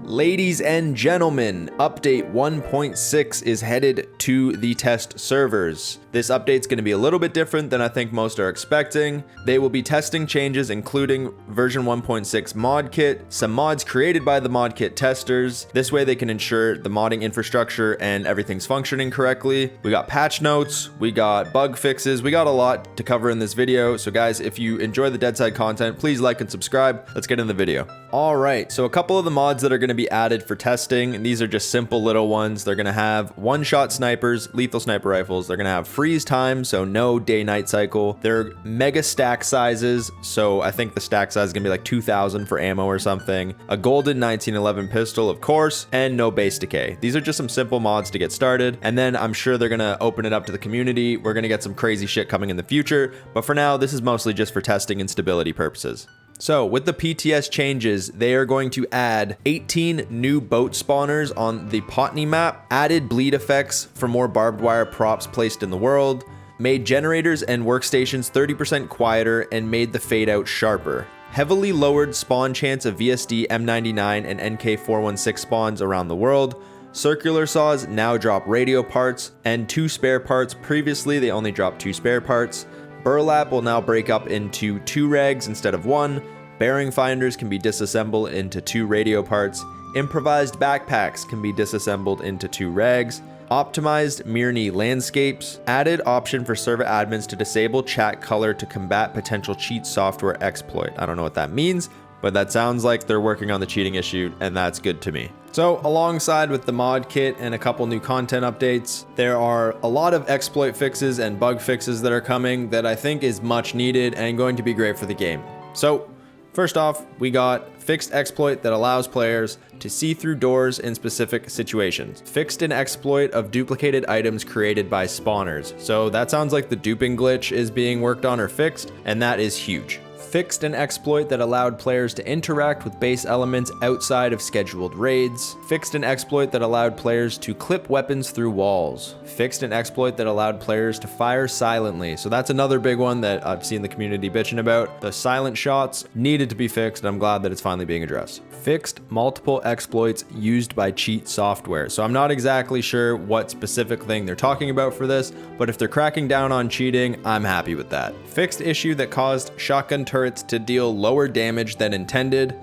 Ladies and gentlemen, update 1.6 is headed to the test servers. This update's going to be a little bit different than I think most are expecting. They will be testing changes including version 1.6 mod kit, some mods created by the mod kit testers. This way they can ensure the modding infrastructure and everything's functioning correctly. We got patch notes, we got bug fixes, we got a lot to cover in this video. So guys, if you enjoy the Deadside content, please like and subscribe. Let's get in the video. All right, so a couple of the mods that are going to be added for testing, and these are just simple little ones. They're going to have one-shot snipers, lethal sniper rifles. They're going to have freeze time, so no day-night cycle. They're mega stack sizes, so I think the stack size is going to be like 2,000 for ammo or something. A golden 1911 pistol, of course, and no base decay. These are just some simple mods to get started, and then I'm sure they're going to open it up to the community. We're going to get some crazy shit coming in the future, but for now, this is mostly just for testing and stability purposes. So with the PTS changes, they are going to add 18 new boat spawners on the Potney map, added bleed effects for more barbed wire props placed in the world, made generators and workstations 30% quieter, and made the fade out sharper. Heavily lowered spawn chance of VSD M99 and NK416 spawns around the world. Circular saws now drop radio parts and 2 spare parts. Previously, they only dropped 2 spare parts. Burlap will now break up into 2 rags instead of 1. Bearing finders can be disassembled into 2 radio parts. Improvised backpacks can be disassembled into 2 rags. Optimized Mirny landscapes. Added option for server admins to disable chat color to combat potential cheat software exploit. I don't know what that means, but that sounds like they're working on the cheating issue, and that's good to me. So alongside with the mod kit and a couple new content updates, there are a lot of exploit fixes and bug fixes that are coming that I think is much needed and going to be great for the game. So first off, we got fixed exploit that allows players to see through doors in specific situations. Fixed an exploit of duplicated items created by spawners. So that sounds like the duping glitch is being worked on or fixed, and that is huge. Fixed an exploit that allowed players to interact with base elements outside of scheduled raids. Fixed an exploit that allowed players to clip weapons through walls. Fixed an exploit that allowed players to fire silently. So that's another big one that I've seen the community bitching about. The silent shots needed to be fixed, and I'm glad that it's finally being addressed. Fixed multiple exploits used by cheat software. So I'm not exactly sure what specific thing they're talking about for this, but if they're cracking down on cheating, I'm happy with that. Fixed issue that caused shotgun turrets to deal lower damage than intended.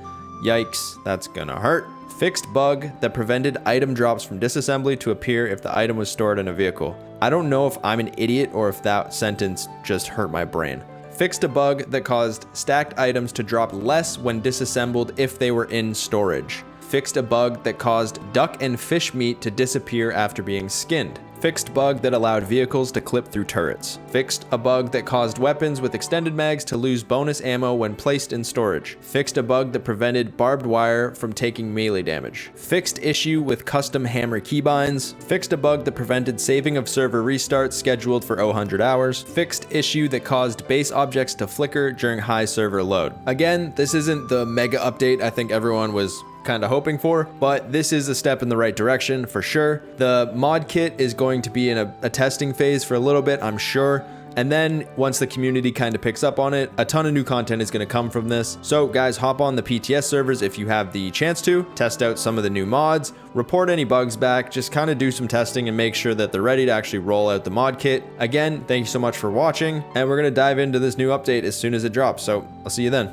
Yikes, that's gonna hurt. Fixed bug that prevented item drops from disassembly to appear if the item was stored in a vehicle. I don't know if I'm an idiot or if that sentence just hurt my brain. Fixed a bug that caused stacked items to drop less when disassembled if they were in storage. Fixed a bug that caused duck and fish meat to disappear after being skinned. Fixed bug that allowed vehicles to clip through turrets. Fixed a bug that caused weapons with extended mags to lose bonus ammo when placed in storage. Fixed a bug that prevented barbed wire from taking melee damage. Fixed issue with custom hammer keybinds. Fixed a bug that prevented saving of server restarts scheduled for 0 hours. Fixed issue that caused base objects to flicker during high server load. Again, this isn't the mega update I think everyone was kind of hoping for, but this is a step in the right direction for sure. The mod kit is going to be in a testing phase for a little bit, I'm sure. And then once the community kind of picks up on it, a ton of new content is going to come from this. So guys, hop on the PTS servers if you have the chance to, test out some of the new mods, report any bugs back, just kind of do some testing and make sure that they're ready to actually roll out the mod kit. Again, thank you so much for watching, and we're going to dive into this new update as soon as it drops. So I'll see you then.